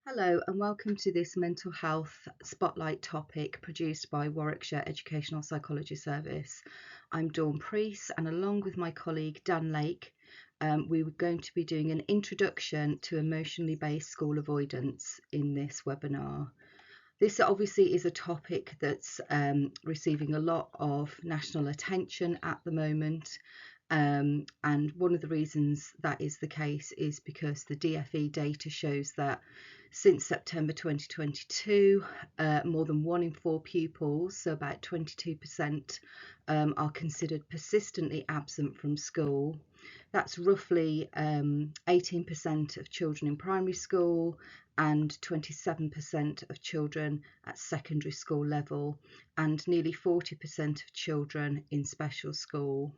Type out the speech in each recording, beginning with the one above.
Hello and welcome to this mental health spotlight topic produced by Warwickshire Educational Psychology Service. I'm Dawn Priest, and along with my colleague Dan Lake, we were going to be doing an introduction to emotionally based school avoidance in this webinar. This obviously is a topic that's receiving a lot of national attention at the moment. And one of the reasons that is the case is because the DFE data shows that since September 2022, more than 1 in 4 pupils, so about 22%, are considered persistently absent from school. That's roughly 18% of children in primary school and 27% of children at secondary school level, and nearly 40% of children in special school.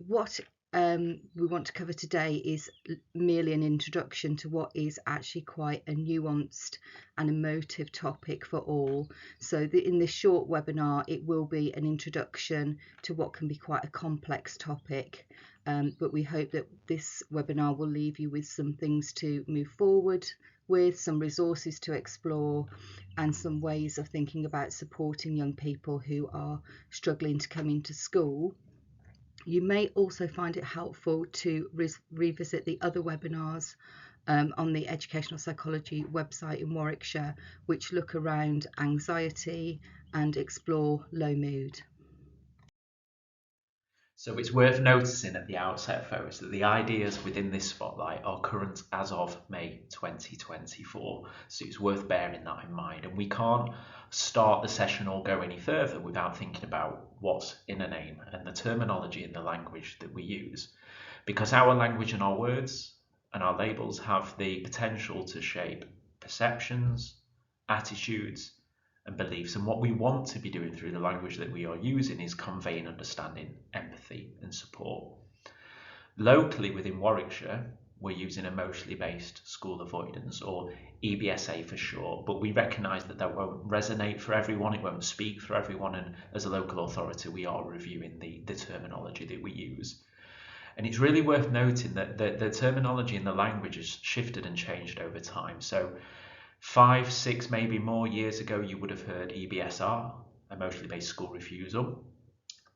What we want to cover today is merely an introduction to what is actually quite a nuanced and emotive topic for all. So in this short webinar, it will be an introduction to what can be quite a complex topic. But we hope that this webinar will leave you with some things to move forward with, some resources to explore, and some ways of thinking about supporting young people who are struggling to come into school. You may also find it helpful to revisit the other webinars on the Educational Psychology website in Warwickshire, which look around anxiety and explore low mood. So it's worth noticing at the outset, folks, that the ideas within this spotlight are current as of May 2024. So it's worth bearing that in mind. And we can't start the session or go any further without thinking about what's in a name and the terminology and the language that we use. Because our language and our words and our labels have the potential to shape perceptions, attitudes, and beliefs. And what we want to be doing through the language that we are using is conveying understanding, empathy, and support. Locally within Warwickshire, we're using emotionally based school avoidance, or EBSA for short, but we recognise that won't resonate for everyone, it won't speak for everyone, and as a local authority we are reviewing the terminology that we use. And it's really worth noting that the terminology and the language has shifted and changed over time. So 5, 6, maybe more years ago, you would have heard EBSR, emotionally based school refusal.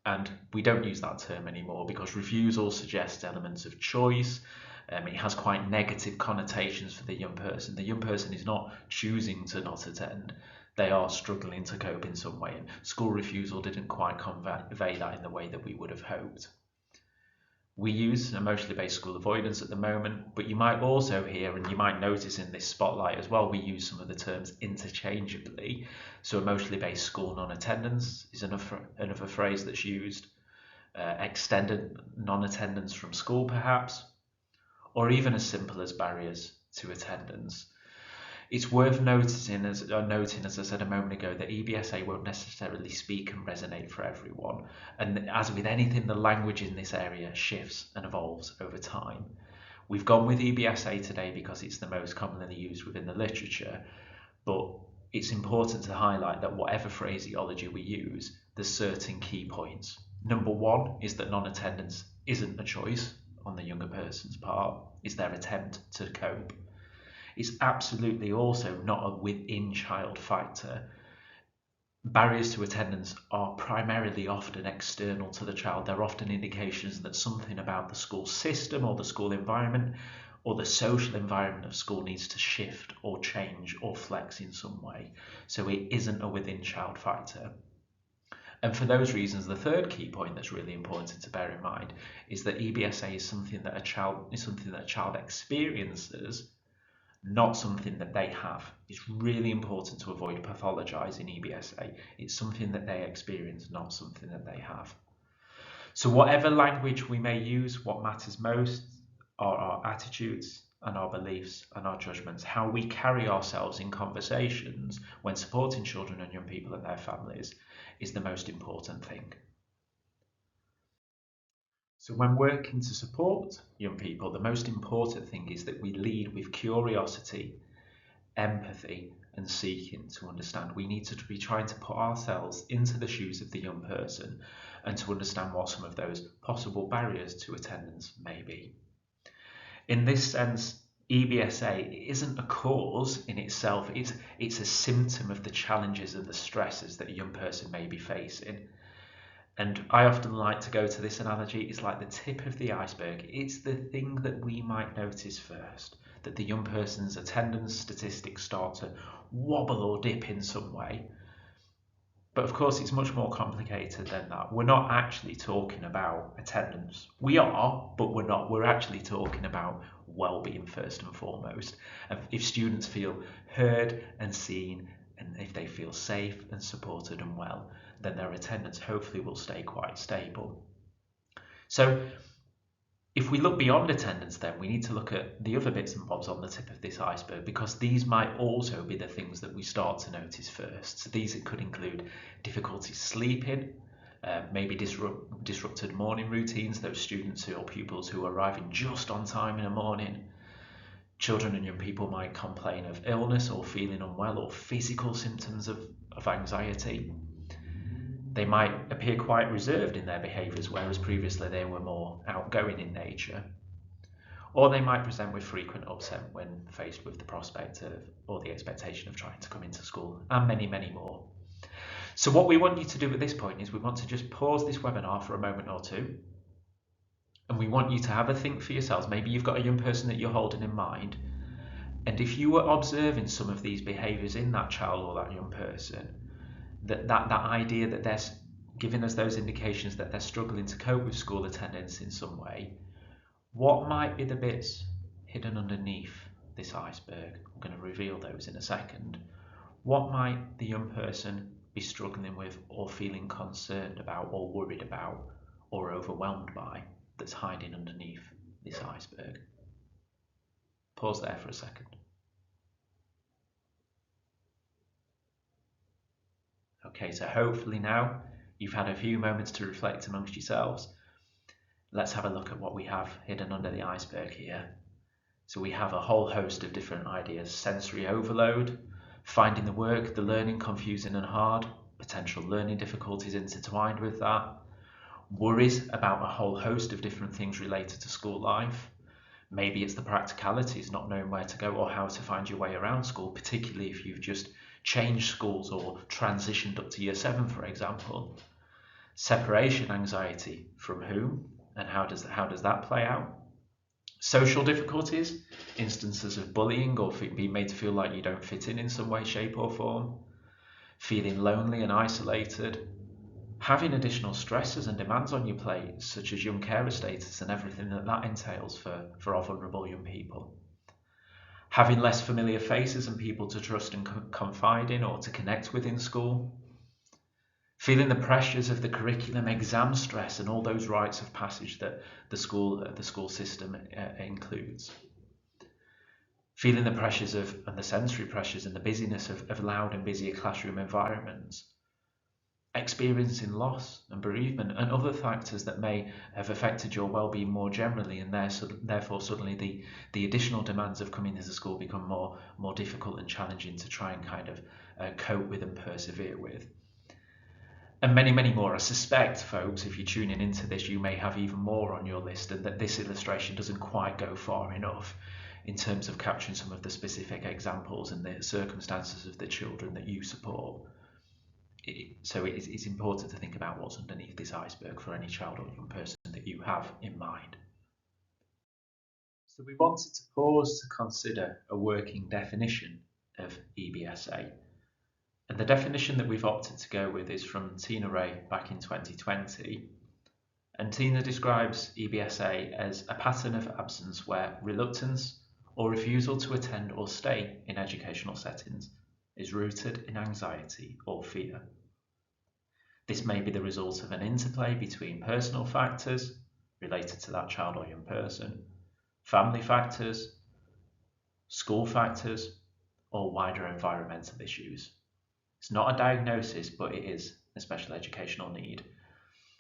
And we don't use that term anymore because refusal suggests elements of choice. It has quite negative connotations for the young person. The young person is not choosing to not attend. They are struggling to cope in some way. And school refusal didn't quite convey that in the way that we would have hoped. We use emotionally based school avoidance at the moment, but you might also hear, and you might notice in this spotlight as well, we use some of the terms interchangeably. So emotionally based school non-attendance is another phrase that's used, extended non-attendance from school perhaps, or even as simple as barriers to attendance. It's worth noting, as I said a moment ago, that EBSA won't necessarily speak and resonate for everyone. And as with anything, the language in this area shifts and evolves over time. We've gone with EBSA today because it's the most commonly used within the literature, but it's important to highlight that whatever phraseology we use, there's certain key points. Number one is that non-attendance isn't a choice on the younger person's part, it's their attempt to cope. It's absolutely also not a within child factor. Barriers to attendance are primarily often external to the child. They're often indications that something about the school system or the school environment or the social environment of school needs to shift or change or flex in some way. So it isn't a within child factor. And for those reasons, the third key point that's really important to bear in mind is that EBSA is something that a child experiences, not something that they have. It's really important to avoid pathologizing EBSA. It's something that they experience, not something that they have. So whatever language we may use, what matters most are our attitudes and our beliefs and our judgments. How we carry ourselves in conversations when supporting children and young people and their families is the most important thing. So when working to support young people, the most important thing is that we lead with curiosity, empathy, and seeking to understand. We need to be trying to put ourselves into the shoes of the young person and to understand what some of those possible barriers to attendance may be. In this sense, EBSA isn't a cause in itself, it's a symptom of the challenges and the stresses that a young person may be facing. And I often like to go to this analogy, it's like the tip of the iceberg. It's the thing that we might notice first, that the young person's attendance statistics start to wobble or dip in some way. But of course, it's much more complicated than that. We're not actually talking about attendance. We are, but we're not. We're actually talking about well-being first and foremost. And if students feel heard and seen, and if they feel safe and supported and well, then their attendance hopefully will stay quite stable. So if we look beyond attendance, then we need to look at the other bits and bobs on the tip of this iceberg, because these might also be the things that we start to notice first. So these could include difficulty sleeping, maybe disrupted morning routines, those students or pupils who are arriving just on time in the morning. Children and young people might complain of illness or feeling unwell or physical symptoms of anxiety. They might appear quite reserved in their behaviours, whereas previously they were more outgoing in nature. Or they might present with frequent upset when faced with the prospect of, or the expectation of trying to come into school, and many, many more. So what we want you to do at this point is we want to just pause this webinar for a moment or two, and we want you to have a think for yourselves. Maybe you've got a young person that you're holding in mind, and if you were observing some of these behaviours in that child or that young person, that idea that they're giving us those indications that they're struggling to cope with school attendance in some way, what might be the bits hidden underneath this iceberg? I'm going to reveal those in a second. What might the young person be struggling with or feeling concerned about or worried about or overwhelmed by that's hiding underneath this iceberg? Pause there for a second. Okay, so hopefully now you've had a few moments to reflect amongst yourselves. Let's have a look at what we have hidden under the iceberg here. So we have a whole host of different ideas: sensory overload, finding the work, the learning confusing and hard, potential learning difficulties intertwined with that, worries about a whole host of different things related to school life. Maybe it's the practicalities, not knowing where to go or how to find your way around school, particularly if you've just changed schools or transitioned up to year 7, for example. Separation anxiety, from whom and how does that play out? Social difficulties, instances of bullying or being made to feel like you don't fit in some way, shape or form. Feeling lonely and isolated. Having additional stresses and demands on your plate, such as young carer status and everything that entails for our vulnerable young people. Having less familiar faces and people to trust and confide in or to connect with in school. Feeling the pressures of the curriculum, exam stress, and all those rites of passage that the school system includes. Feeling the pressures and the sensory pressures and the busyness of loud and busy classroom environments. Experiencing loss and bereavement and other factors that may have affected your well-being more generally, and therefore suddenly the additional demands of coming into school become more difficult and challenging to try and kind of cope with and persevere with. And many, many more. I suspect, folks, if you're tuning into this, you may have even more on your list, and that this illustration doesn't quite go far enough in terms of capturing some of the specific examples and the circumstances of the children that you support. So it's important to think about what's underneath this iceberg for any child or young person that you have in mind. So we wanted to pause to consider a working definition of EBSA. And the definition that we've opted to go with is from Tina Ray back in 2020. And Tina describes EBSA as a pattern of absence where reluctance or refusal to attend or stay in educational settings is rooted in anxiety or fear. This may be the result of an interplay between personal factors related to that child or young person, family factors, school factors, or wider environmental issues. It's not a diagnosis, but it is a special educational need.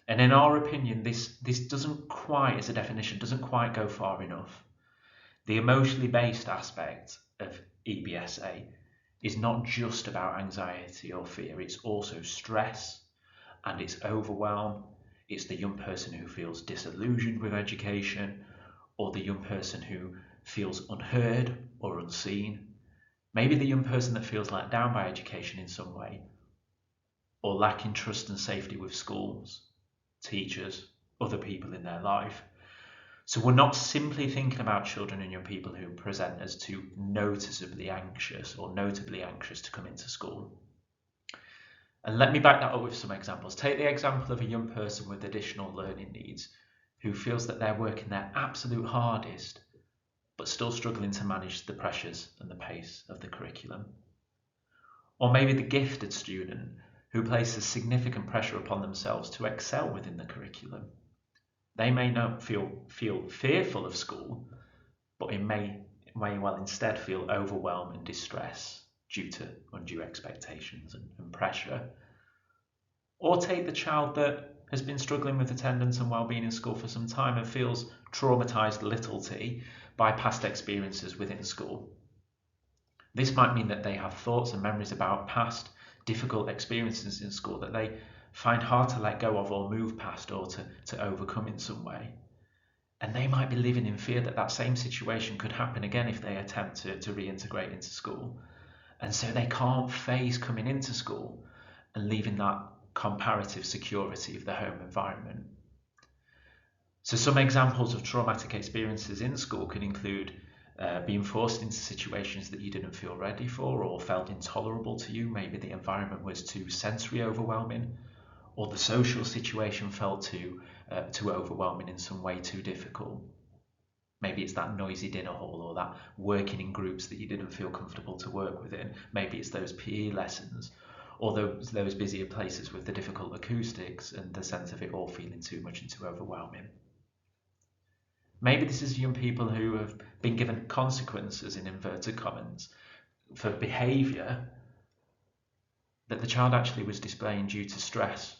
And in our opinion, this doesn't quite, as a definition, doesn't quite go far enough. The emotionally based aspect of EBSA is not just about anxiety or fear, it's also stress and it's overwhelm. It's the young person who feels disillusioned with education, or the young person who feels unheard or unseen. Maybe the young person that feels let down by education in some way, or lacking trust and safety with schools, teachers, other people in their life. So we're not simply thinking about children and young people who present as too noticeably anxious or notably anxious to come into school. And let me back that up with some examples. Take the example of a young person with additional learning needs who feels that they're working their absolute hardest but still struggling to manage the pressures and the pace of the curriculum. Or maybe the gifted student who places significant pressure upon themselves to excel within the curriculum. They may not feel fearful of school, but it may well instead feel overwhelmed and distress due to undue expectations and pressure. Or take the child that has been struggling with attendance and well-being in school for some time and feels traumatized little t by past experiences within school. This might mean that they have thoughts and memories about past difficult experiences in school that they find hard to let go of or move past or to overcome in some way. And they might be living in fear that that same situation could happen again if they attempt to reintegrate into school. And so they can't face coming into school and leaving that comparative security of the home environment. So some examples of traumatic experiences in school can include being forced into situations that you didn't feel ready for or felt intolerable to you. Maybe the environment was too sensory overwhelming, or the social situation felt too overwhelming in some way, too difficult. Maybe it's that noisy dinner hall or that working in groups that you didn't feel comfortable to work within. Maybe it's those PE lessons or those busier places with the difficult acoustics and the sense of it all feeling too much and too overwhelming. Maybe this is young people who have been given consequences, in inverted commas, for behaviour that the child actually was displaying due to stress,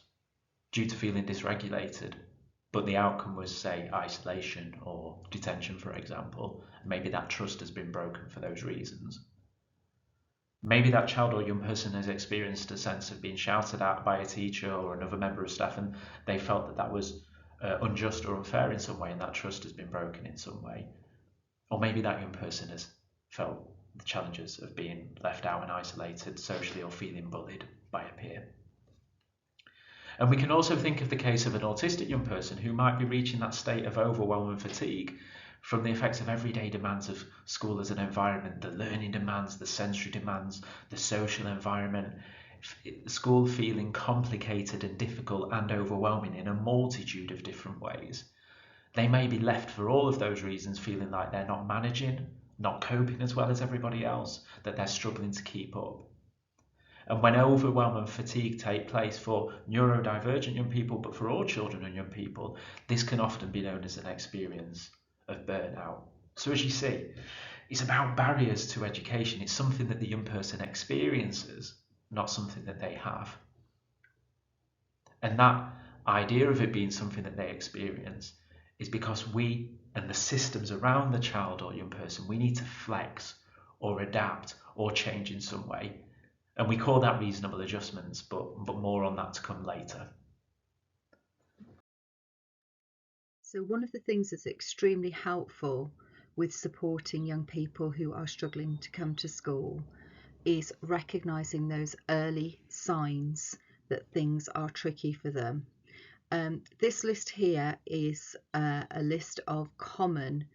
due to feeling dysregulated, but the outcome was, say, isolation or detention, for example. Maybe that trust has been broken for those reasons. Maybe that child or young person has experienced a sense of being shouted at by a teacher or another member of staff, and they felt that that was unjust or unfair in some way, and that trust has been broken in some way. Or maybe that young person has felt the challenges of being left out and isolated socially or feeling bullied by a peer. And we can also think of the case of an autistic young person who might be reaching that state of overwhelm and fatigue from the effects of everyday demands of school as an environment, the learning demands, the sensory demands, the social environment, school feeling complicated and difficult and overwhelming in a multitude of different ways. They may be left for all of those reasons feeling like they're not managing, not coping as well as everybody else, that they're struggling to keep up. And when overwhelm and fatigue take place for neurodivergent young people, but for all children and young people, this can often be known as an experience of burnout. So as you see, it's about barriers to education. It's something that the young person experiences, not something that they have. And that idea of it being something that they experience is because we and the systems around the child or young person, we need to flex or adapt or change in some way. And we call that reasonable adjustments, but more on that to come later. So one of the things that's extremely helpful with supporting young people who are struggling to come to school is recognising those early signs that things are tricky for them. This list here is a list of common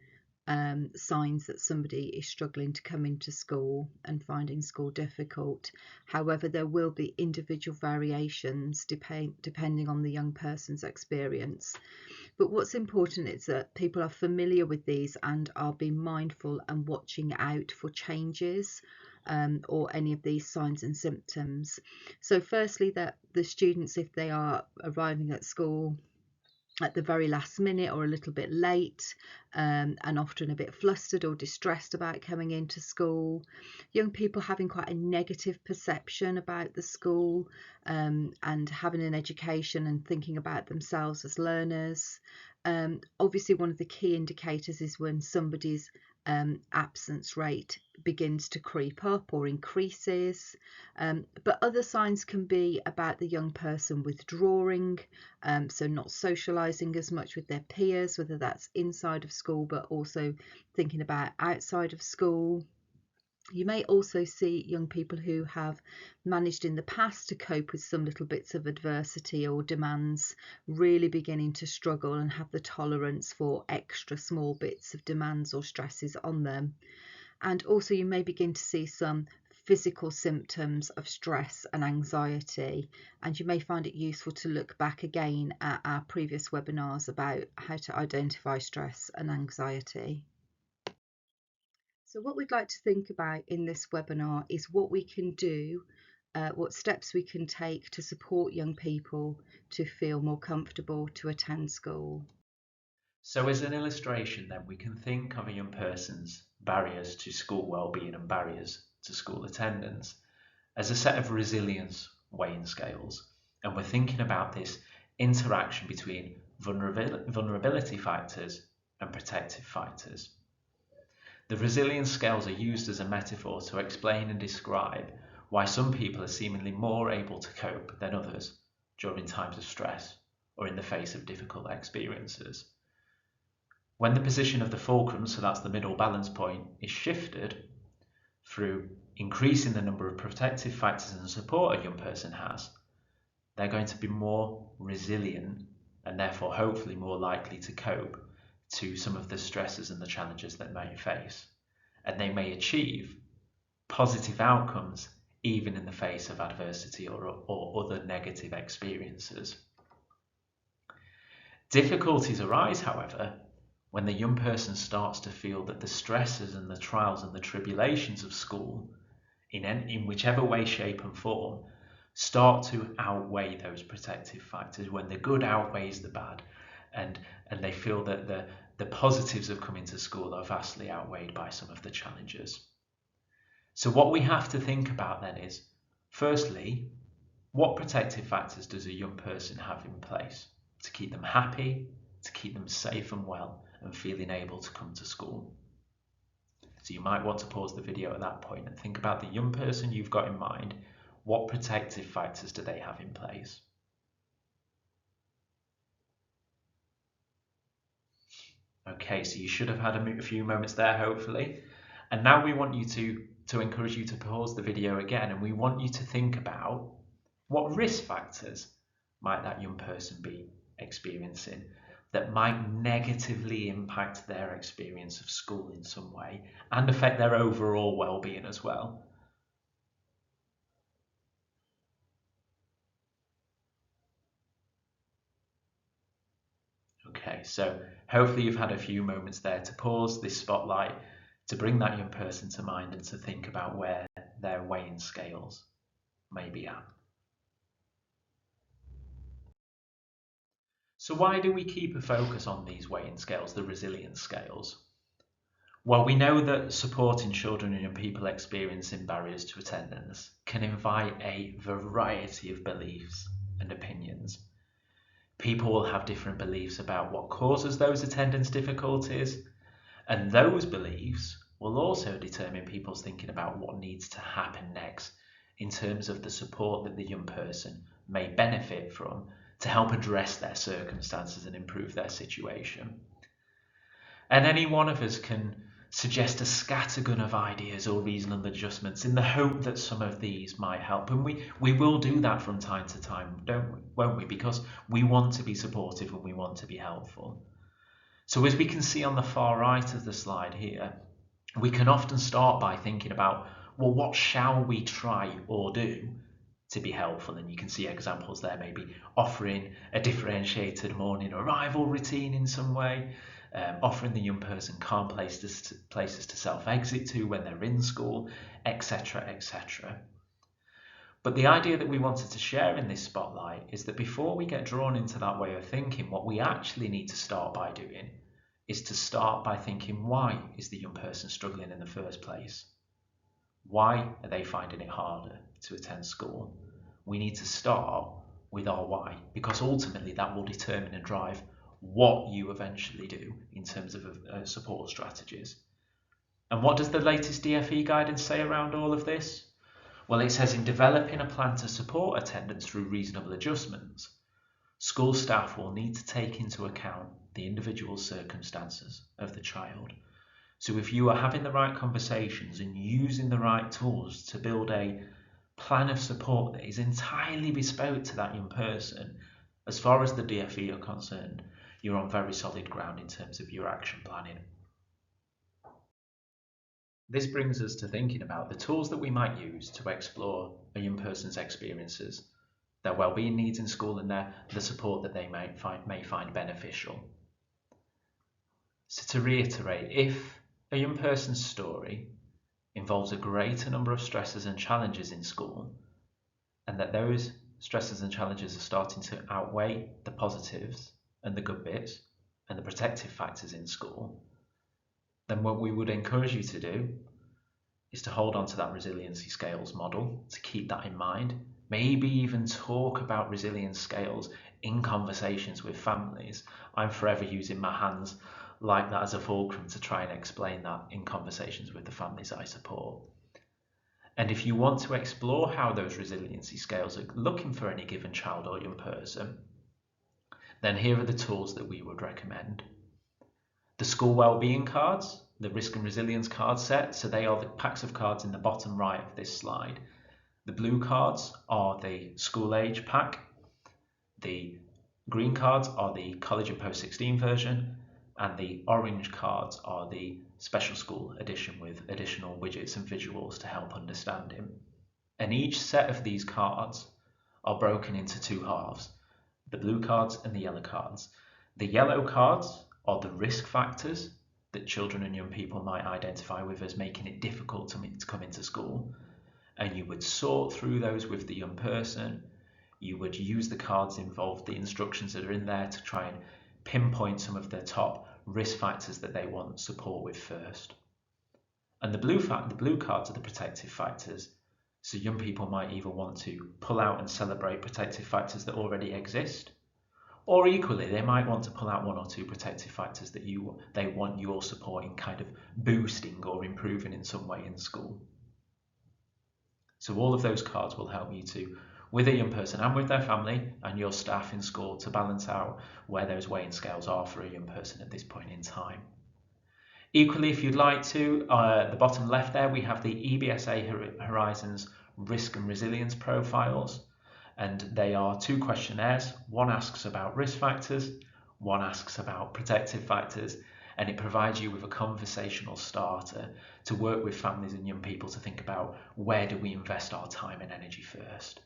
signs that somebody is struggling to come into school and finding school difficult. However, there will be individual variations depending on the young person's experience. But what's important is that people are familiar with these and are being mindful and watching out for changes or any of these signs and symptoms. So firstly, that the students, if they are arriving at school at the very last minute or a little bit late and often a bit flustered or distressed about coming into school, young people having quite a negative perception about the school and having an education and thinking about themselves as learners. Obviously one of the key indicators is when somebody's absence rate begins to creep up or increases. But other signs can be about the young person withdrawing, so not socialising as much with their peers, whether that's inside of school but also thinking about outside of school. You may also see young people who have managed in the past to cope with some little bits of adversity or demands really beginning to struggle and have the tolerance for extra small bits of demands or stresses on them. And also you may begin to see some physical symptoms of stress and anxiety, and you may find it useful to look back again at our previous webinars about how to identify stress and anxiety. So what we'd like to think about in this webinar is what we can do, what steps we can take to support young people to feel more comfortable to attend school. So as an illustration then, we can think of a young person's barriers to school well-being and barriers to school attendance as a set of resilience weighing scales. And we're thinking about this interaction between vulnerability factors and protective factors. The resilience scales are used as a metaphor to explain and describe why some people are seemingly more able to cope than others during times of stress or in the face of difficult experiences. When the position of the fulcrum, so that's the middle balance point, is shifted through increasing the number of protective factors and support a young person has, they're going to be more resilient and therefore hopefully more likely to cope to some of the stresses and the challenges that they face. And they may achieve positive outcomes even in the face of adversity or other negative experiences. Difficulties arise, however, when the young person starts to feel that the stresses and the trials and the tribulations of school, in whichever way, shape and form, start to outweigh those protective factors, when the good outweighs the bad, and they feel that the positives of coming to school are vastly outweighed by some of the challenges. So what we have to think about then is, firstly, what protective factors does a young person have in place to keep them happy, to keep them safe and well, and feeling able to come to school? So you might want to pause the video at that point and think about the young person you've got in mind. What protective factors do they have in place? Okay, so you should have had a few moments there, hopefully. And now we want you to encourage you to pause the video again, and we want you to think about what risk factors might that young person be experiencing that might negatively impact their experience of school in some way and affect their overall well-being as well. Okay, so hopefully you've had a few moments there to pause this spotlight, to bring that young person to mind and to think about where their weighing scales may be at. So why do we keep a focus on these weighing scales, the resilience scales? Well, we know that supporting children and young people experiencing barriers to attendance can invite a variety of beliefs and opinions. People will have different beliefs about what causes those attendance difficulties, and those beliefs will also determine people's thinking about what needs to happen next in terms of the support that the young person may benefit from to help address their circumstances and improve their situation. And any one of us can suggest a scattergun of ideas or reasonable adjustments in the hope that some of these might help. And we will do that from time to time, won't we? Because we want to be supportive and we want to be helpful. So as we can see on the far right of the slide here, we can often start by thinking about, well, what shall we try or do to be helpful? And you can see examples there, maybe offering a differentiated morning arrival routine in some way, offering the young person calm places to self-exit to when they're in school, etc., etc. But the idea that we wanted to share in this spotlight is that before we get drawn into that way of thinking, what we actually need to start by doing is to start by thinking, why is the young person struggling in the first place? Why are they finding it harder to attend school? We need to start with our why, because ultimately that will determine and drive what you eventually do in terms of support strategies. And what does the latest DfE guidance say around all of this? Well, it says in developing a plan to support attendance through reasonable adjustments, school staff will need to take into account the individual circumstances of the child. So if you are having the right conversations and using the right tools to build a plan of support that is entirely bespoke to that young person, as far as the DfE are concerned, you're on very solid ground in terms of your action planning. This brings us to thinking about the tools that we might use to explore a young person's experiences, their wellbeing needs in school, and the support that they may find beneficial. So to reiterate, if a young person's story involves a greater number of stresses and challenges in school, and that those stresses and challenges are starting to outweigh the positives and the good bits and the protective factors in school, then what we would encourage you to do is to hold on to that resiliency scales model, to keep that in mind. Maybe even talk about resilience scales in conversations with families. I'm forever using my hands like that as a fulcrum to try and explain that in conversations with the families I support. And if you want to explore how those resiliency scales are looking for any given child or young person, then here are the tools that we would recommend. The school wellbeing cards, the risk and resilience card set, so they are the packs of cards in the bottom right of this slide. The blue cards are the school age pack, the green cards are the college and post-16 version, and the orange cards are the special school edition with additional widgets and visuals to help understanding. And each set of these cards are broken into two halves, the blue cards and the yellow cards. The yellow cards are the risk factors that children and young people might identify with as making it difficult to come into school. And you would sort through those with the young person. You would use the cards involved, the instructions that are in there, to try and pinpoint some of the top risk factors that they want support with first. And the blue cards are the protective factors. So young people might either want to pull out and celebrate protective factors that already exist, or equally, they might want to pull out one or two protective factors that they want your support in kind of boosting or improving in some way in school. So all of those cards will help you to, with a young person and with their family and your staff in school, to balance out where those weighing scales are for a young person at this point in time. Equally, if you'd like to, the bottom left there, we have the EBSA Horizons Risk and Resilience Profiles. And they are two questionnaires. One asks about risk factors, one asks about protective factors, and it provides you with a conversational starter to work with families and young people to think about where do we invest our time and energy first.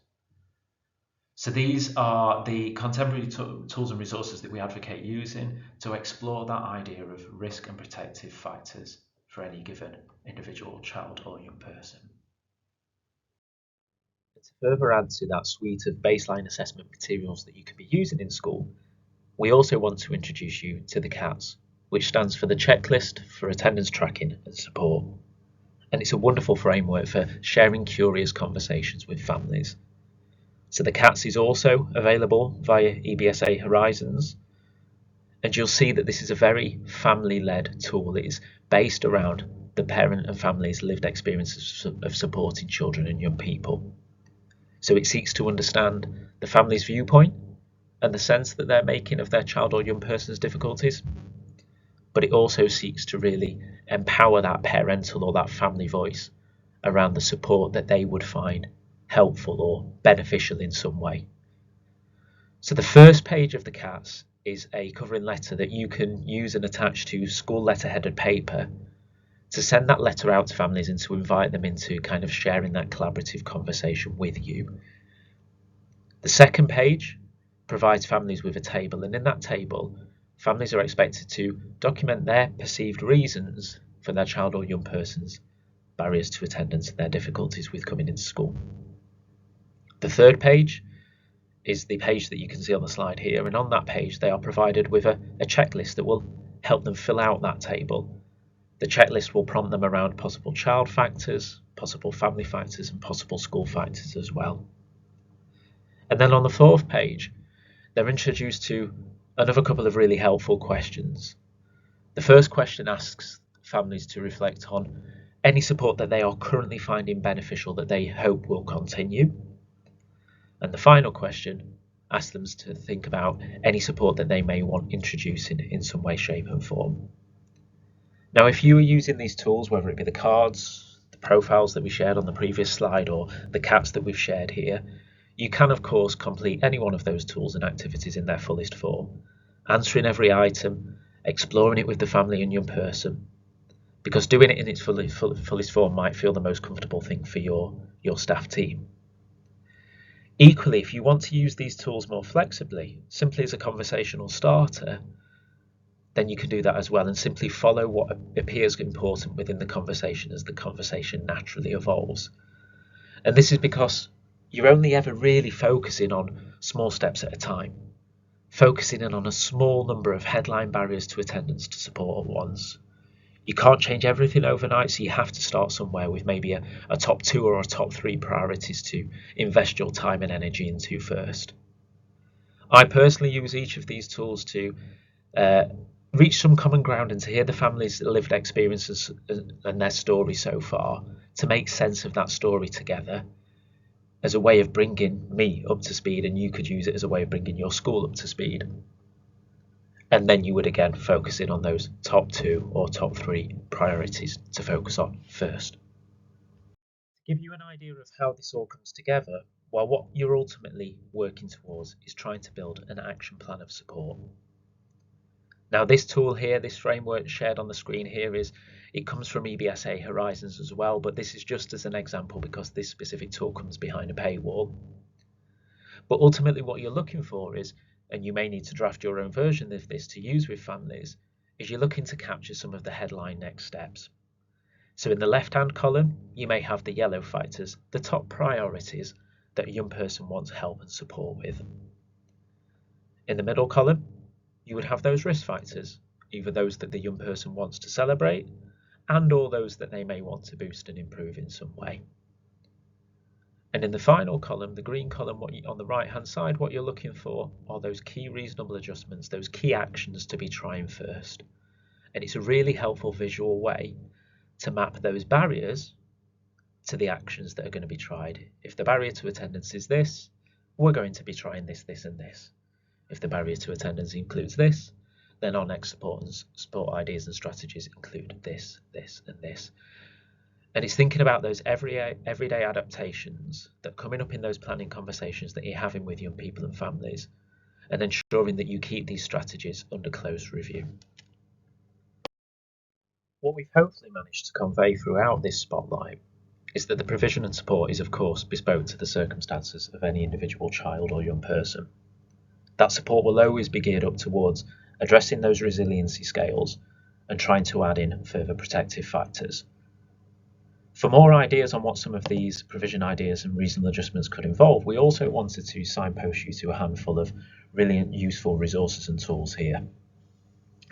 So these are the contemporary tools and resources that we advocate using to explore that idea of risk and protective factors for any given individual child or young person. To further add to that suite of baseline assessment materials that you could be using in school, we also want to introduce you to the CATS, which stands for the Checklist for Attendance Tracking and Support. And it's a wonderful framework for sharing curious conversations with families. So the CATS is also available via EBSA Horizons, and you'll see that this is a very family-led tool. It is based around the parent and family's lived experiences of supporting children and young people. So it seeks to understand the family's viewpoint and the sense that they're making of their child or young person's difficulties. But it also seeks to really empower that parental or that family voice around the support that they would find helpful or beneficial in some way. So the first page of the CATS is a covering letter that you can use and attach to school letterheaded paper to send that letter out to families and to invite them into kind of sharing that collaborative conversation with you. The second page provides families with a table, and in that table, families are expected to document their perceived reasons for their child or young person's barriers to attendance and their difficulties with coming into school. The third page is the page that you can see on the slide here, and on that page they are provided with a checklist that will help them fill out that table. The checklist will prompt them around possible child factors, possible family factors, and possible school factors as well. And then on the fourth page, they're introduced to another couple of really helpful questions. The first question asks families to reflect on any support that they are currently finding beneficial that they hope will continue. And the final question asks them to think about any support that they may want introducing in some way, shape and form. Now, if you are using these tools, whether it be the cards, the profiles that we shared on the previous slide, or the cats that we've shared here, you can, of course, complete any one of those tools and activities in their fullest form, answering every item, exploring it with the family and young person, because doing it in its fullest form might feel the most comfortable thing for your staff team. Equally, if you want to use these tools more flexibly, simply as a conversational starter, then you can do that as well and simply follow what appears important within the conversation as the conversation naturally evolves. And this is because you're only ever really focusing on small steps at a time, focusing in on a small number of headline barriers to attendance to support at once. You can't change everything overnight, so you have to start somewhere with maybe a top 2 or a top 3 priorities to invest your time and energy into first. I personally use each of these tools to reach some common ground and to hear the family's lived experiences and their story so far, to make sense of that story together as a way of bringing me up to speed, and you could use it as a way of bringing your school up to speed. And then you would again focus in on those top 2 or top 3 priorities to focus on first. To give you an idea of how this all comes together, well, what you're ultimately working towards is trying to build an action plan of support. Now, this tool here, this framework shared on the screen here, it comes from EBSA Horizons as well, but this is just as an example because this specific tool comes behind a paywall. But ultimately what you're looking for is, and you may need to draft your own version of this to use with families, is you're looking to capture some of the headline next steps. So in the left-hand column, you may have the yellow factors, the top priorities that a young person wants help and support with. In the middle column, you would have those risk factors, either those that the young person wants to celebrate and or those that they may want to boost and improve in some way. And in the final column, the green column on the right hand side, what you're looking for are those key reasonable adjustments, those key actions to be trying first. And it's a really helpful visual way to map those barriers to the actions that are going to be tried. If the barrier to attendance is this, we're going to be trying this, this and this. If the barrier to attendance includes this, then our next support ideas and strategies include this, this, and this. And it's thinking about those everyday adaptations that are coming up in those planning conversations that you're having with young people and families, and ensuring that you keep these strategies under close review. What we've hopefully managed to convey throughout this spotlight is that the provision and support is, of course, bespoke to the circumstances of any individual child or young person. That support will always be geared up towards addressing those resiliency scales and trying to add in further protective factors. For more ideas on what some of these provision ideas and reasonable adjustments could involve, we also wanted to signpost you to a handful of really useful resources and tools here.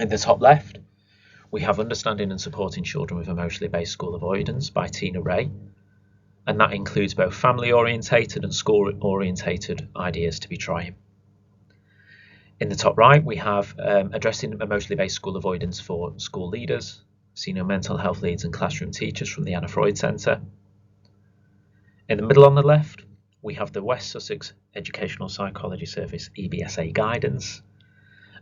In the top left, we have Understanding and Supporting Children with Emotionally Based School Avoidance by Tina Ray, and that includes both family-orientated and school-orientated ideas to be trying. In the top right, we have Addressing Emotionally Based School Avoidance for School Leaders, Senior Mental Health Leads and Classroom Teachers from the Anna Freud Centre. In the middle on the left, we have the West Sussex Educational Psychology Service EBSA guidance,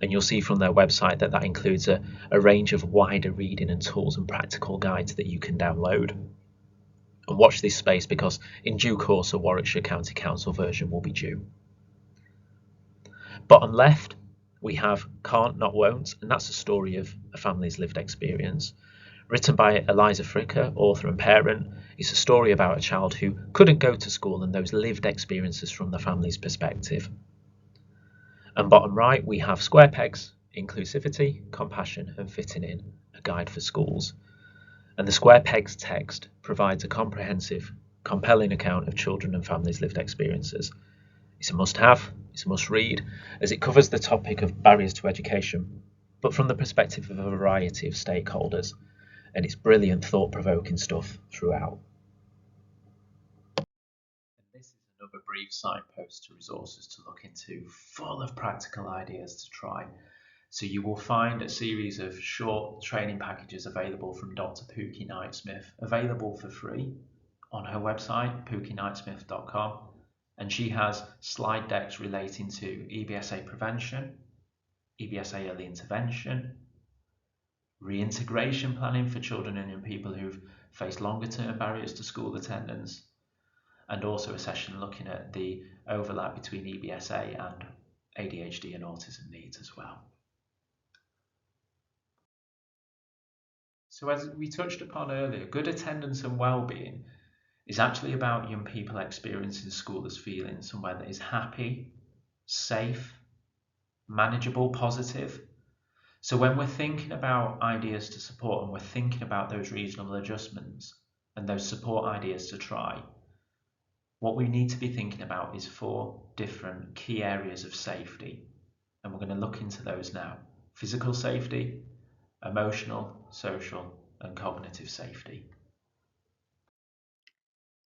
and you'll see from their website that includes a range of wider reading and tools and practical guides that you can download. And watch this space because in due course a Warwickshire County Council version will be due. Bottom left, we have Can't Not Won't, and that's a story of a family's lived experience. Written by Eliza Fricker, author and parent, it's a story about a child who couldn't go to school and those lived experiences from the family's perspective. And bottom right, we have Square Pegs, Inclusivity, Compassion and Fitting In, a guide for schools. And the Square Pegs text provides a comprehensive, compelling account of children and families' lived experiences. It's a must-have, it's a must-read, as it covers the topic of barriers to education, but from the perspective of a variety of stakeholders, and it's brilliant, thought-provoking stuff throughout. And this is another brief signpost to resources to look into, full of practical ideas to try. So you will find a series of short training packages available from Dr. Pookie Knightsmith, available for free on her website, pookieknightsmith.com. And she has slide decks relating to EBSA prevention, EBSA early intervention, reintegration planning for children and young people who've faced longer term barriers to school attendance, and also a session looking at the overlap between EBSA and ADHD and autism needs as well. So as we touched upon earlier, good attendance and well-being is actually about young people experiencing school as feeling somewhere that is happy, safe, manageable, positive. So when we're thinking about ideas to support and we're thinking about those reasonable adjustments and those support ideas to try, what we need to be thinking about is 4 different key areas of safety. And we're going to look into those now. Physical safety, emotional, social, and cognitive safety.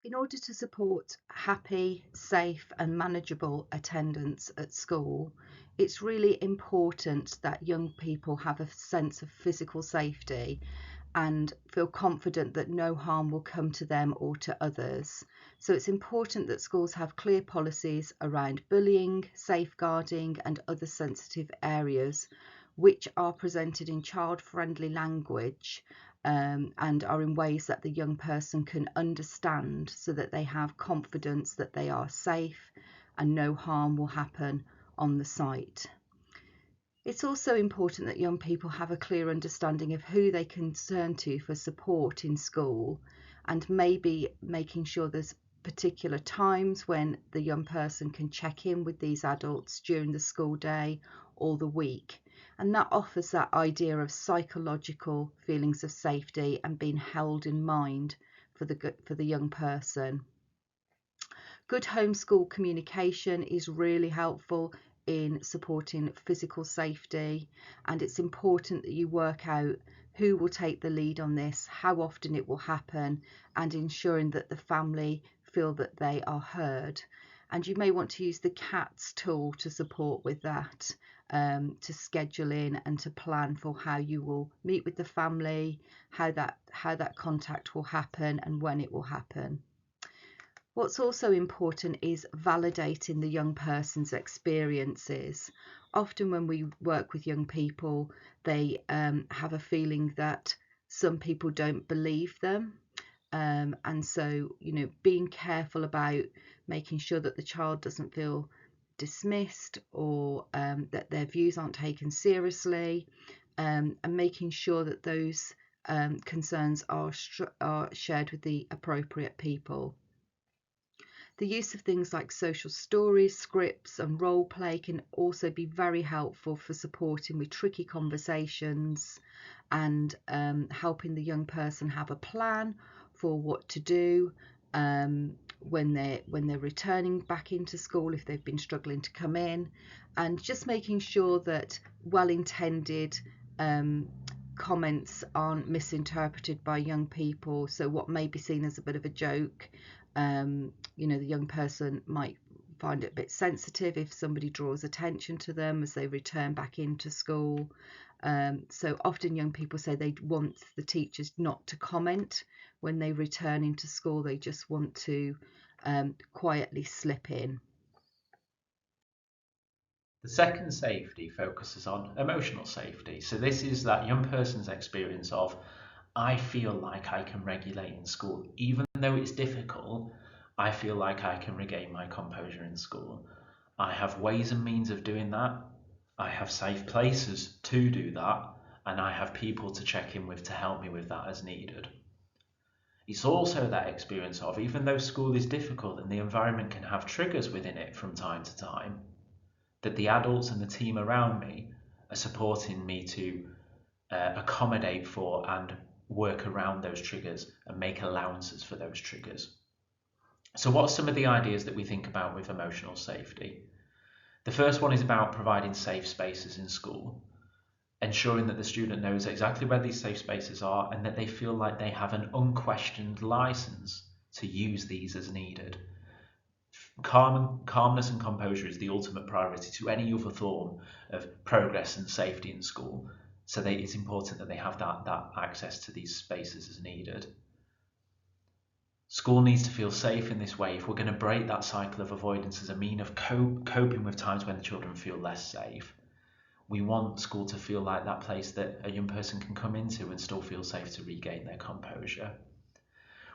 In order to support happy, safe and manageable attendance at school, it's really important that young people have a sense of physical safety and feel confident that no harm will come to them or to others. So it's important that schools have clear policies around bullying, safeguarding and other sensitive areas, which are presented in child-friendly language and are in ways that the young person can understand, so that they have confidence that they are safe and no harm will happen on the site. It's also important that young people have a clear understanding of who they can turn to for support in school, and maybe making sure there's particular times when the young person can check in with these adults during the school day or the week. And that offers that idea of psychological feelings of safety and being held in mind for the young person. Good homeschool communication is really helpful in supporting physical safety, and it's important that you work out who will take the lead on this, how often it will happen, and ensuring that the family feel that they are heard. And you may want to use the CATS tool to support with that, to schedule in and to plan for how you will meet with the family, how that contact will happen and when it will happen. What's also important is validating the young person's experiences. Often when we work with young people, they have a feeling that some people don't believe them. And so, being careful about making sure that the child doesn't feel dismissed or that their views aren't taken seriously, and making sure that those concerns are shared with the appropriate people. The use of things like social stories, scripts and role play can also be very helpful for supporting with tricky conversations and helping the young person have a plan for what to do when they're returning back into school, if they've been struggling to come in, and just making sure that well-intended comments aren't misinterpreted by young people. So what may be seen as a bit of a joke, the young person might find it a bit sensitive if somebody draws attention to them as they return back into school. So often young people say they want the teachers not to comment when they return into school. They just want to quietly slip in. The second safety focuses on emotional safety. So this is that young person's experience of, I feel like I can regulate in school. Even though it's difficult, I feel like I can regain my composure in school. I have ways and means of doing that. I have safe places to do that. And I have people to check in with to help me with that as needed. It's also that experience of, even though school is difficult and the environment can have triggers within it from time to time, that the adults and the team around me are supporting me to accommodate for and work around those triggers and make allowances for those triggers. So what are some of the ideas that we think about with emotional safety? The first one is about providing safe spaces in school, ensuring that the student knows exactly where these safe spaces are and that they feel like they have an unquestioned license to use these as needed. Calmness and composure is the ultimate priority to any other form of progress and safety in school. So it's important that they have that access to these spaces as needed. School needs to feel safe in this way if we're going to break that cycle of avoidance as a mean of coping with times when the children feel less safe. We want school to feel like that place that a young person can come into and still feel safe to regain their composure.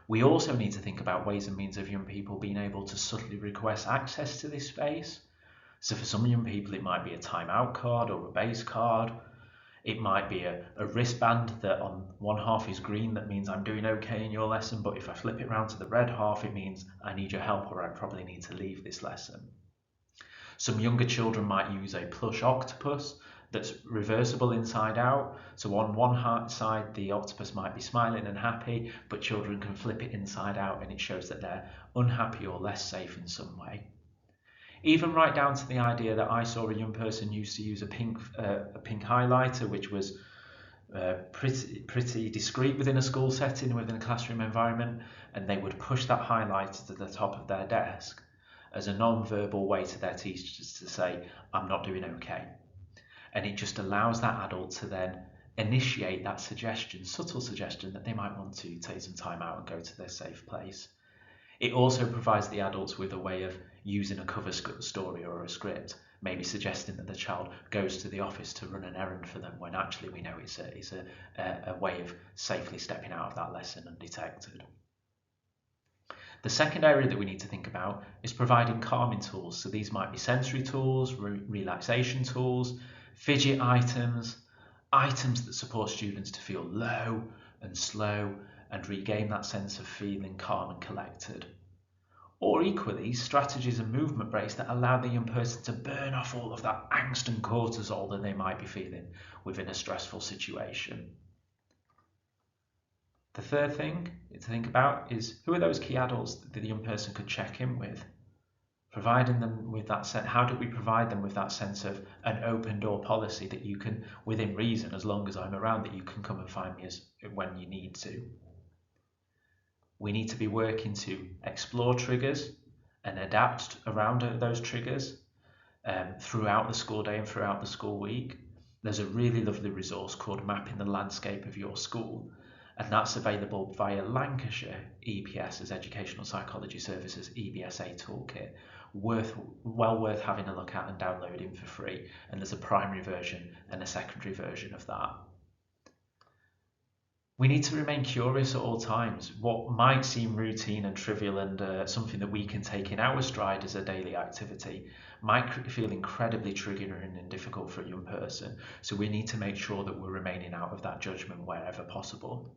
We also need to think about ways and means of young people being able to subtly request access to this space. So for some young people, it might be a timeout card or a base card. It might be a wristband that on one half is green, that means I'm doing okay in your lesson, but if I flip it around to the red half, it means I need your help or I probably need to leave this lesson. Some younger children might use a plush octopus that's reversible inside out. So on one side, the octopus might be smiling and happy, but children can flip it inside out and it shows that they're unhappy or less safe in some way. Even right down to the idea that I saw a young person used to use a pink highlighter, which was pretty discreet within a school setting, within a classroom environment, and they would push that highlighter to the top of their desk as a non-verbal way to their teachers to say, I'm not doing okay. And it just allows that adult to then initiate that suggestion, subtle suggestion, that they might want to take some time out and go to their safe place. It also provides the adults with a way of using a cover story or a script, maybe suggesting that the child goes to the office to run an errand for them when actually we know it's a way of safely stepping out of that lesson undetected. The second area that we need to think about is providing calming tools. So these might be sensory tools, relaxation tools, fidget items that support students to feel low and slow and regain that sense of feeling calm and collected. Or equally, strategies and movement breaks that allow the young person to burn off all of that angst and cortisol that they might be feeling within a stressful situation. The third thing to think about is, who are those key adults that the young person could check in with? Providing them with that sense, how do we provide them with that sense of an open door policy that you can, within reason, as long as I'm around, that you can come and find me when you need to. We need to be working to explore triggers and adapt around those triggers throughout the school day and throughout the school week. There's a really lovely resource called Mapping the Landscape of Your School, and that's available via Lancashire EPS's Educational Psychology Services EBSA toolkit. Well worth having a look at and downloading for free, and there's a primary version and a secondary version of that. We need to remain curious at all times. What might seem routine and trivial and something that we can take in our stride as a daily activity might feel incredibly triggering and difficult for a young person. So we need to make sure that we're remaining out of that judgment wherever possible.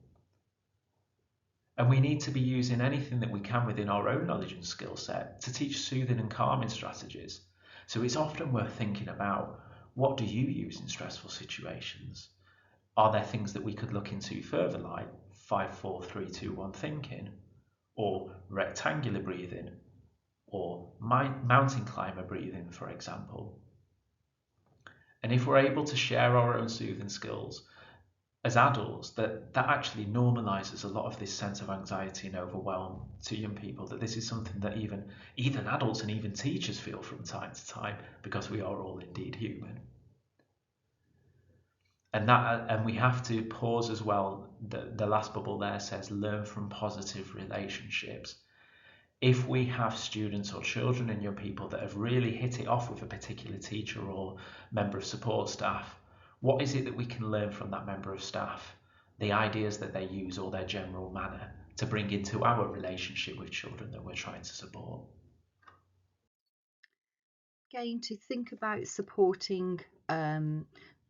And we need to be using anything that we can within our own knowledge and skill set to teach soothing and calming strategies. So it's often worth thinking about, what do you use in stressful situations? Are there things that we could look into further, like 5, 4, 3, 2, 1 thinking, or rectangular breathing, or mountain climber breathing, for example? And if we're able to share our own soothing skills as adults, that actually normalizes a lot of this sense of anxiety and overwhelm to young people, that this is something that even adults and even teachers feel from time to time, because we are all indeed human. And we have to pause as well. The last bubble there says, learn from positive relationships. If we have students or children and young people that have really hit it off with a particular teacher or member of support staff, what is it that we can learn from that member of staff? The ideas that they use or their general manner to bring into our relationship with children that we're trying to support. Again, to think about supporting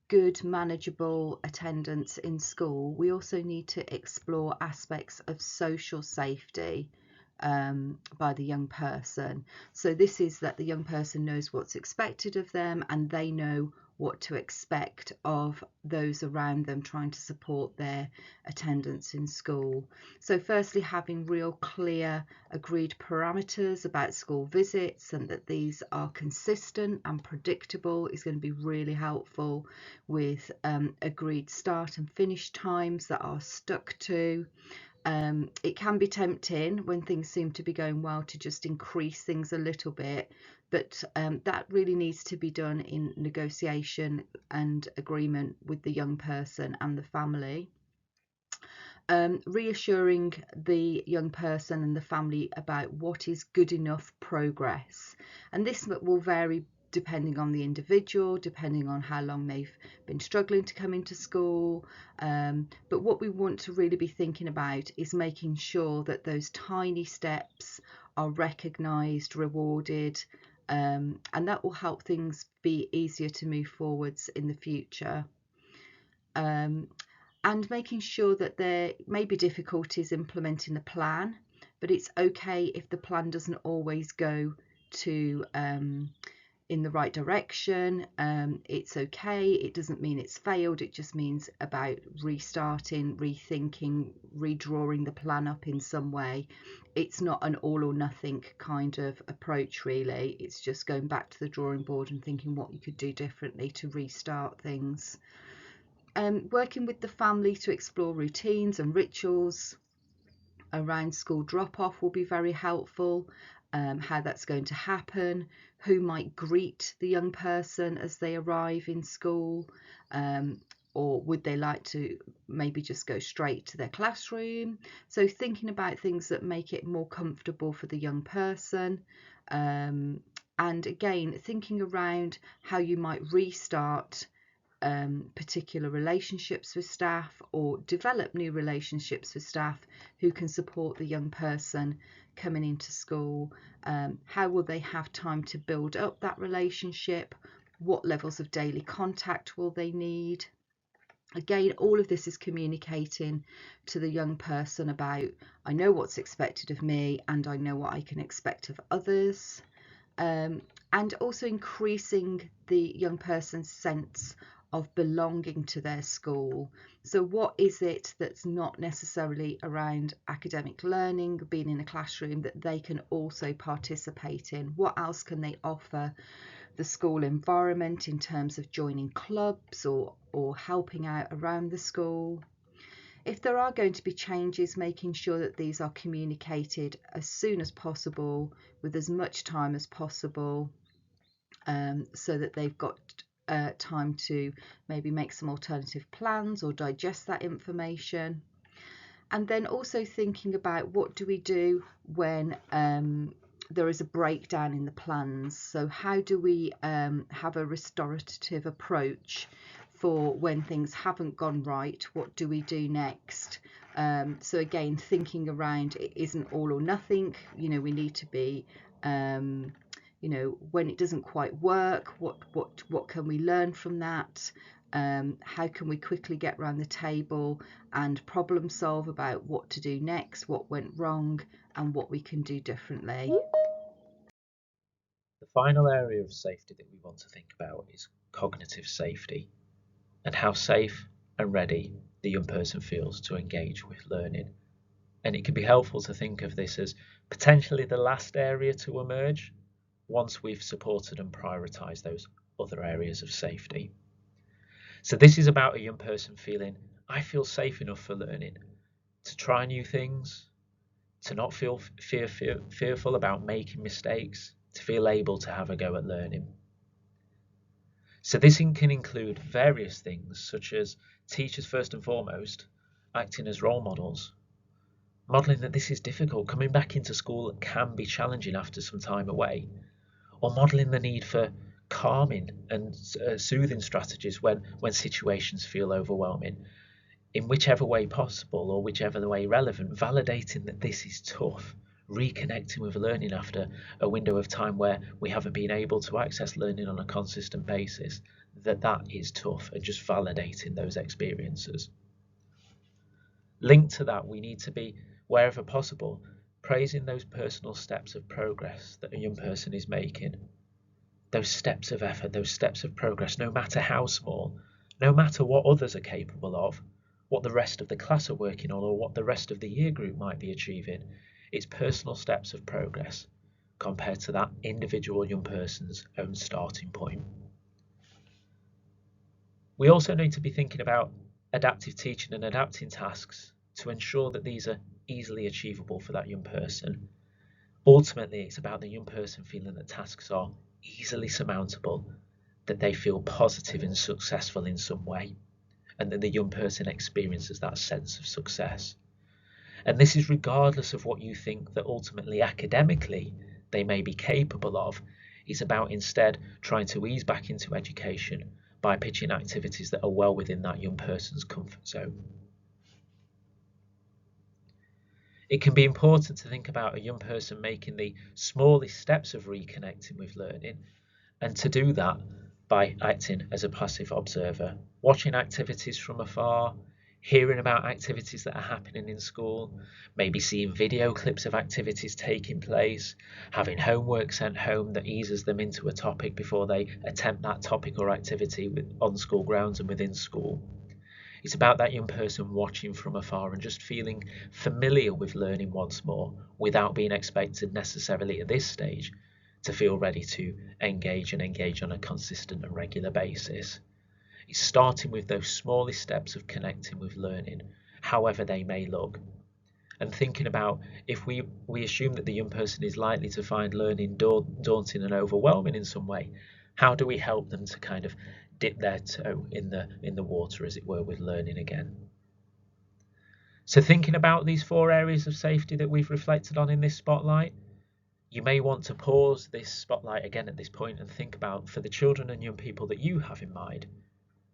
good manageable attendance in school, we also need to explore aspects of social safety by the young person. So this is that the young person knows what's expected of them and they know what to expect of those around them trying to support their attendance in school. So firstly, having real clear agreed parameters about school visits and that these are consistent and predictable is going to be really helpful, with agreed start and finish times that are stuck to. It can be tempting when things seem to be going well to just increase things a little bit, but that really needs to be done in negotiation and agreement with the young person and the family. Reassuring the young person and the family about what is good enough progress, and this will vary depending on the individual, depending on how long they've been struggling to come into school, but what we want to really be thinking about is making sure that those tiny steps are recognised, rewarded, and that will help things be easier to move forwards in the future. And making sure that there may be difficulties implementing the plan, but it's okay if the plan doesn't always go to in the right direction. It's okay, it doesn't mean it's failed, it just means about restarting, rethinking, redrawing the plan up in some way. It's not an all or nothing kind of approach really, it's just going back to the drawing board and thinking what you could do differently to restart things. Working with the family to explore routines and rituals around school drop-off will be very helpful. How that's going to happen, who might greet the young person as they arrive in school, or would they like to maybe just go straight to their classroom. So thinking about things that make it more comfortable for the young person, and again thinking around how you might restart particular relationships with staff or develop new relationships with staff who can support the young person coming into school. How will they have time to build up that relationship? What levels of daily contact will they need? Again, all of this is communicating to the young person about, I know what's expected of me and I know what I can expect of others. And also increasing the young person's sense of belonging to their school. So what is it that's not necessarily around academic learning, being in a classroom, that they can also participate in? What else can they offer the school environment in terms of joining clubs or helping out around the school? If there are going to be changes, making sure that these are communicated as soon as possible with as much time as possible, so that they've got time to maybe make some alternative plans or digest that information. And then also thinking about what do we do when there is a breakdown in the plans. So how do we have a restorative approach for when things haven't gone right? What do we do next? So again, thinking around, it isn't all or nothing. We need to be when it doesn't quite work, what can we learn from that? How can we quickly get around the table and problem solve about what to do next, what went wrong, and what we can do differently? The final area of safety that we want to think about is cognitive safety and how safe and ready the young person feels to engage with learning. And it can be helpful to think of this as potentially the last area to emerge once we've supported and prioritised those other areas of safety. So this is about a young person feeling, I feel safe enough for learning, to try new things, to not feel fearful about making mistakes, to feel able to have a go at learning. So this can include various things such as teachers first and foremost acting as role models, modelling that this is difficult, coming back into school can be challenging after some time away, or modelling the need for calming and soothing strategies when situations feel overwhelming, in whichever way possible or whichever way relevant, validating that this is tough, reconnecting with learning after a window of time where we haven't been able to access learning on a consistent basis, that is tough, and just validating those experiences. Linked to that, we need to be, wherever possible, praising those personal steps of progress that a young person is making. Those steps of effort, those steps of progress, no matter how small, no matter what others are capable of, what the rest of the class are working on, or what the rest of the year group might be achieving, it's personal steps of progress compared to that individual young person's own starting point. We also need to be thinking about adaptive teaching and adapting tasks to ensure that these are easily achievable for that young person. Ultimately, it's about the young person feeling that tasks are easily surmountable, that they feel positive and successful in some way, and that the young person experiences that sense of success. And this is regardless of what you think that ultimately academically they may be capable of. It's about instead trying to ease back into education by pitching activities that are well within that young person's comfort zone. It can be important to think about a young person making the smallest steps of reconnecting with learning, and to do that by acting as a passive observer, watching activities from afar, hearing about activities that are happening in school, maybe seeing video clips of activities taking place, having homework sent home that eases them into a topic before they attempt that topic or activity on school grounds and within school. It's about that young person watching from afar and just feeling familiar with learning once more without being expected necessarily at this stage to feel ready to engage on a consistent and regular basis. It's starting with those smallest steps of connecting with learning, however they may look, and thinking about if we assume that the young person is likely to find learning daunting and overwhelming in some way, how do we help them to kind of dip their toe in the water, as it were, with learning again? So thinking about these 4 areas of safety that we've reflected on in this spotlight, you may want to pause this spotlight again at this point and think about, for the children and young people that you have in mind,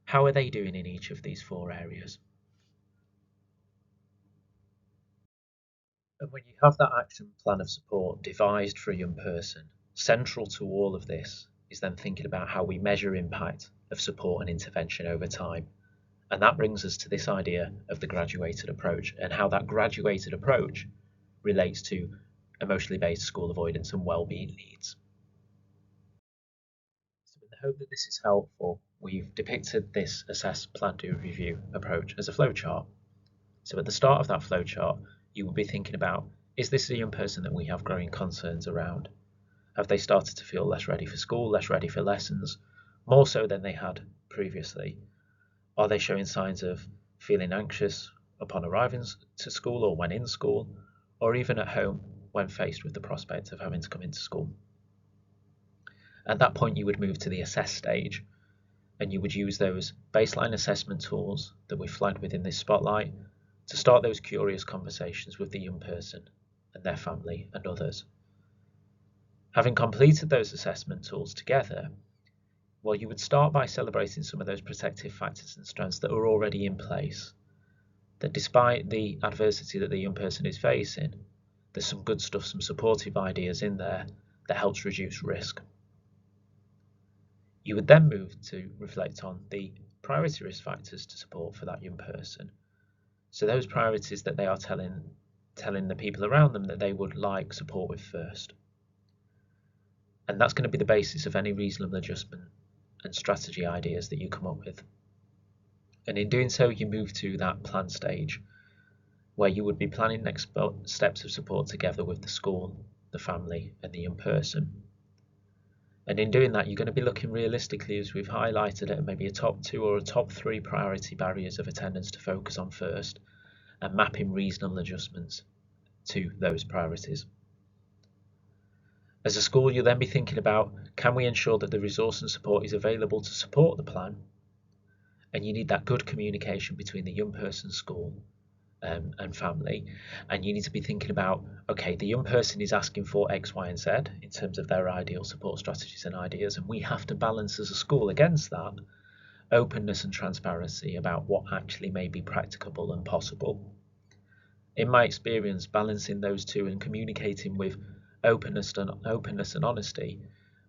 how are they doing in each of these 4 areas? And when you have that action plan of support devised for a young person, central to all of this is then thinking about how we measure impact of support and intervention over time. And that brings us to this idea of the graduated approach and how that graduated approach relates to emotionally based school avoidance and wellbeing needs. So in the hope that this is helpful, we've depicted this assess, plan, do, review approach as a flowchart. So at the start of that flowchart, you will be thinking about, is this a young person that we have growing concerns around? Have they started to feel less ready for school, less ready for lessons, more so than they had previously? Are they showing signs of feeling anxious upon arriving to school or when in school, or even at home when faced with the prospect of having to come into school? At that point, you would move to the assess stage, and you would use those baseline assessment tools that we flagged within this spotlight to start those curious conversations with the young person and their family and others. Having completed those assessment tools together, well, you would start by celebrating some of those protective factors and strengths that are already in place, that despite the adversity that the young person is facing, there's some good stuff, some supportive ideas in there that helps reduce risk. You would then move to reflect on the priority risk factors to support for that young person. So those priorities that they are telling the people around them that they would like support with first. And that's going to be the basis of any reasonable adjustment and strategy ideas that you come up with. And in doing so, you move to that plan stage, where you would be planning next steps of support together with the school, the family, and the young person. And in doing that, you're going to be looking realistically, as we've highlighted, at maybe a top 2 or a top 3 priority barriers of attendance to focus on first, and mapping reasonable adjustments to those priorities. As a school, you'll then be thinking about, can we ensure that the resource and support is available to support the plan? And you need that good communication between the young person, school, and family. And you need to be thinking about, okay, the young person is asking for X, Y, and Z in terms of their ideal support strategies and ideas, and we have to balance as a school against that openness and transparency about what actually may be practicable and possible. In my experience, balancing those two and communicating with openness and honesty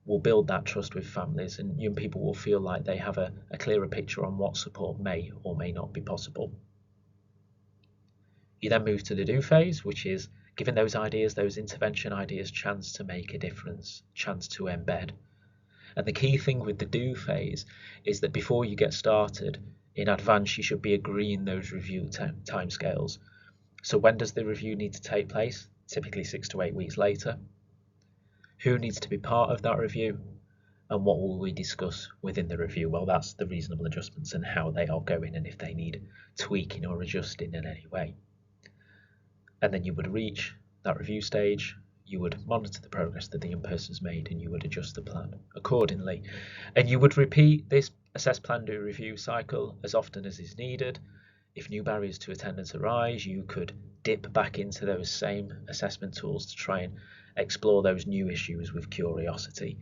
will build that trust with families, and young people will feel like they have a clearer picture on what support may or may not be possible. You then move to the do phase, which is giving those ideas, those intervention ideas, chance to make a difference, chance to embed. And the key thing with the do phase is that before you get started, in advance, you should be agreeing those review timescales. So when does the review need to take place? Typically 6 to 8 weeks later. Who needs to be part of that review? And what will we discuss within the review? Well, that's the reasonable adjustments and how they are going and if they need tweaking or adjusting in any way. And then you would reach that review stage, you would monitor the progress that the young person's made, and you would adjust the plan accordingly. And you would repeat this assess, plan, do, review cycle as often as is needed. If new barriers to attendance arise, you could dip back into those same assessment tools to try and explore those new issues with curiosity.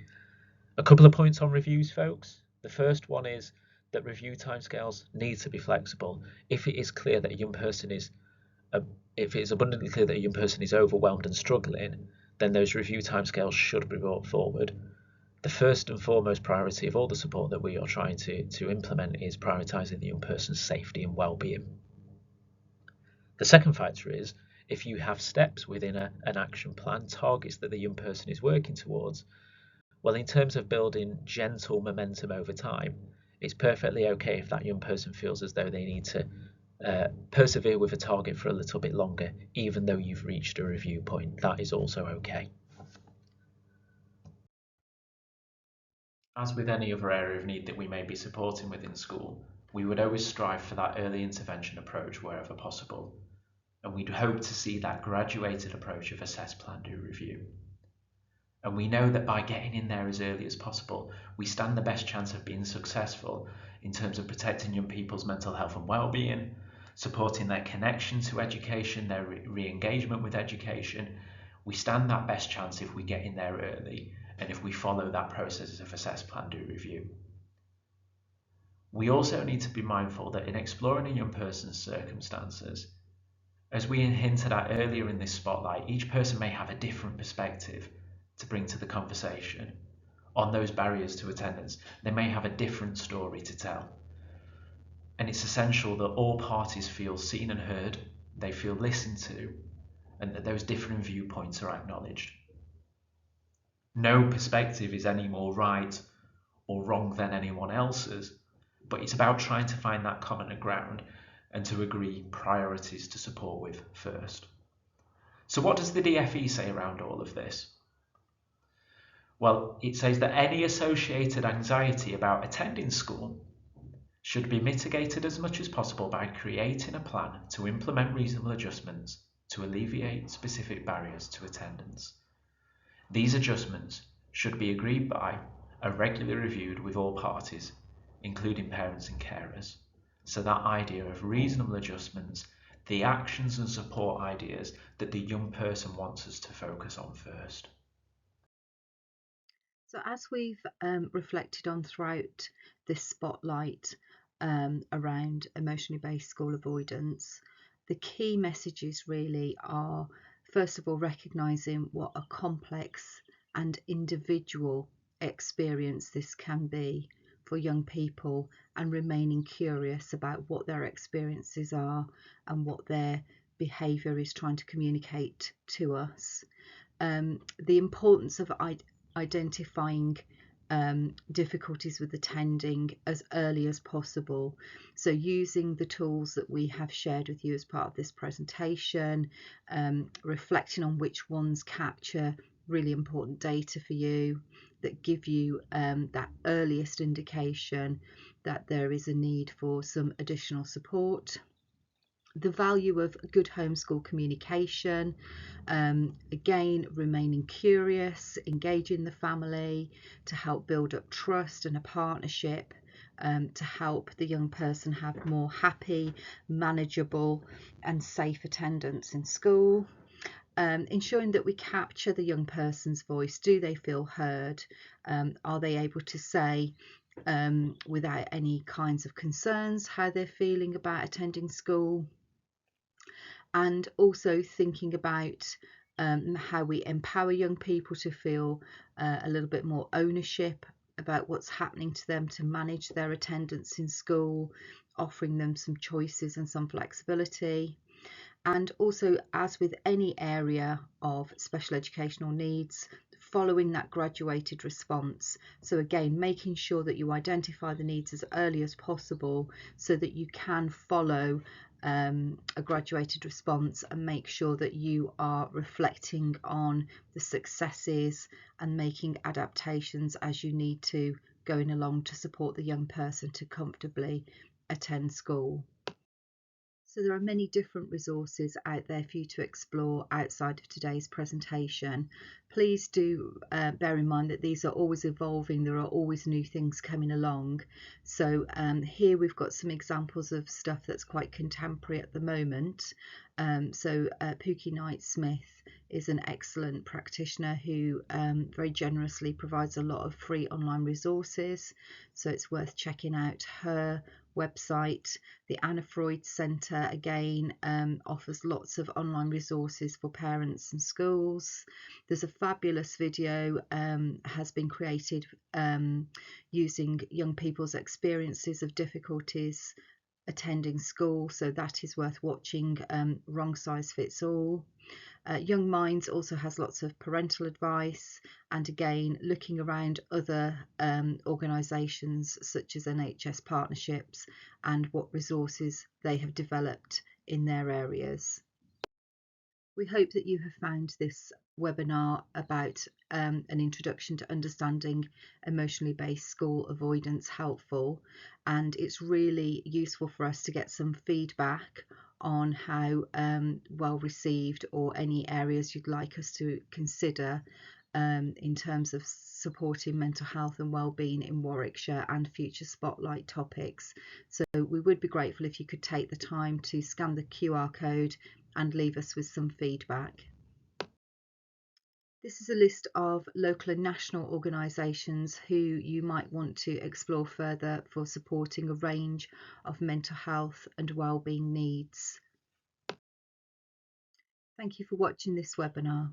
A couple of points on reviews, folks. The first one is that review timescales need to be flexible. If it is clear that a young person is if it is abundantly clear that a young person is overwhelmed and struggling, then those review timescales should be brought forward. The first and foremost priority of all the support that we are trying to implement is prioritising the young person's safety and well-being. The second factor is if you have steps within an action plan, targets that the young person is working towards, well, in terms of building gentle momentum over time, it's perfectly okay if that young person feels as though they need to persevere with a target for a little bit longer, even though you've reached a review point. That is also okay. As with any other area of need that we may be supporting within school, we would always strive for that early intervention approach wherever possible, and we'd hope to see that graduated approach of assess, plan, do, review. And we know that by getting in there as early as possible, we stand the best chance of being successful in terms of protecting young people's mental health and well-being, supporting their connection to education, their re-engagement with education. We stand that best chance if we get in there early and if we follow that process of assess, plan, do, review. We also need to be mindful that in exploring a young person's circumstances, as we hinted at earlier in this spotlight, each person may have a different perspective to bring to the conversation on those barriers to attendance. They may have a different story to tell. And it's essential that all parties feel seen and heard, they feel listened to, and that those different viewpoints are acknowledged. No perspective is any more right or wrong than anyone else's, but it's about trying to find that common ground and to agree priorities to support with first. So what does the DFE say around all of this? Well, it says that any associated anxiety about attending school should be mitigated as much as possible by creating a plan to implement reasonable adjustments to alleviate specific barriers to attendance. These adjustments should be agreed by and regularly reviewed with all parties, including parents and carers. So that idea of reasonable adjustments, the actions and support ideas that the young person wants us to focus on first. So as we've reflected on throughout this spotlight around emotionally based school avoidance, the key messages really are, first of all, recognising what a complex and individual experience this can be for young people and remaining curious about what their experiences are and what their behaviour is trying to communicate to us. The importance of identifying difficulties with attending as early as possible. So using the tools that we have shared with you as part of this presentation, reflecting on which ones capture really important data for you, that give you that earliest indication that there is a need for some additional support. The value of good homeschool communication, again, remaining curious, engaging the family to help build up trust and a partnership, to help the young person have more happy, manageable and safe attendance in school. Ensuring that we capture the young person's voice. Do they feel heard? Are they able to say without any kinds of concerns how they're feeling about attending school? And also thinking about how we empower young people to feel a little bit more ownership about what's happening to them, to manage their attendance in school, offering them some choices and some flexibility. And also, as with any area of special educational needs, following that graduated response. So again, making sure that you identify the needs as early as possible so that you can follow a graduated response and make sure that you are reflecting on the successes and making adaptations as you need to going along to support the young person to comfortably attend school. So there are many different resources out there for you to explore outside of today's presentation. Please do bear in mind that these are always evolving, there are always new things coming along. So here we've got some examples of stuff that's quite contemporary at the moment. Pookie Knight-Smith is an excellent practitioner who very generously provides a lot of free online resources, so it's worth checking out her website. The Anna Freud Centre again offers lots of online resources for parents and schools. There's a fabulous video has been created using young people's experiences of difficulties attending school, so that is worth watching. Wrong size fits all. Young Minds also has lots of parental advice, and again looking around other organisations such as NHS partnerships and what resources they have developed in their areas. We hope that you have found this webinar about an introduction to understanding emotionally based school avoidance helpful, and it's really useful for us to get some feedback on how well received or any areas you'd like us to consider in terms of supporting mental health and wellbeing in Warwickshire and future spotlight topics. So we would be grateful if you could take the time to scan the QR code and leave us with some feedback. This is a list of local and national organisations who you might want to explore further for supporting a range of mental health and wellbeing needs. Thank you for watching this webinar.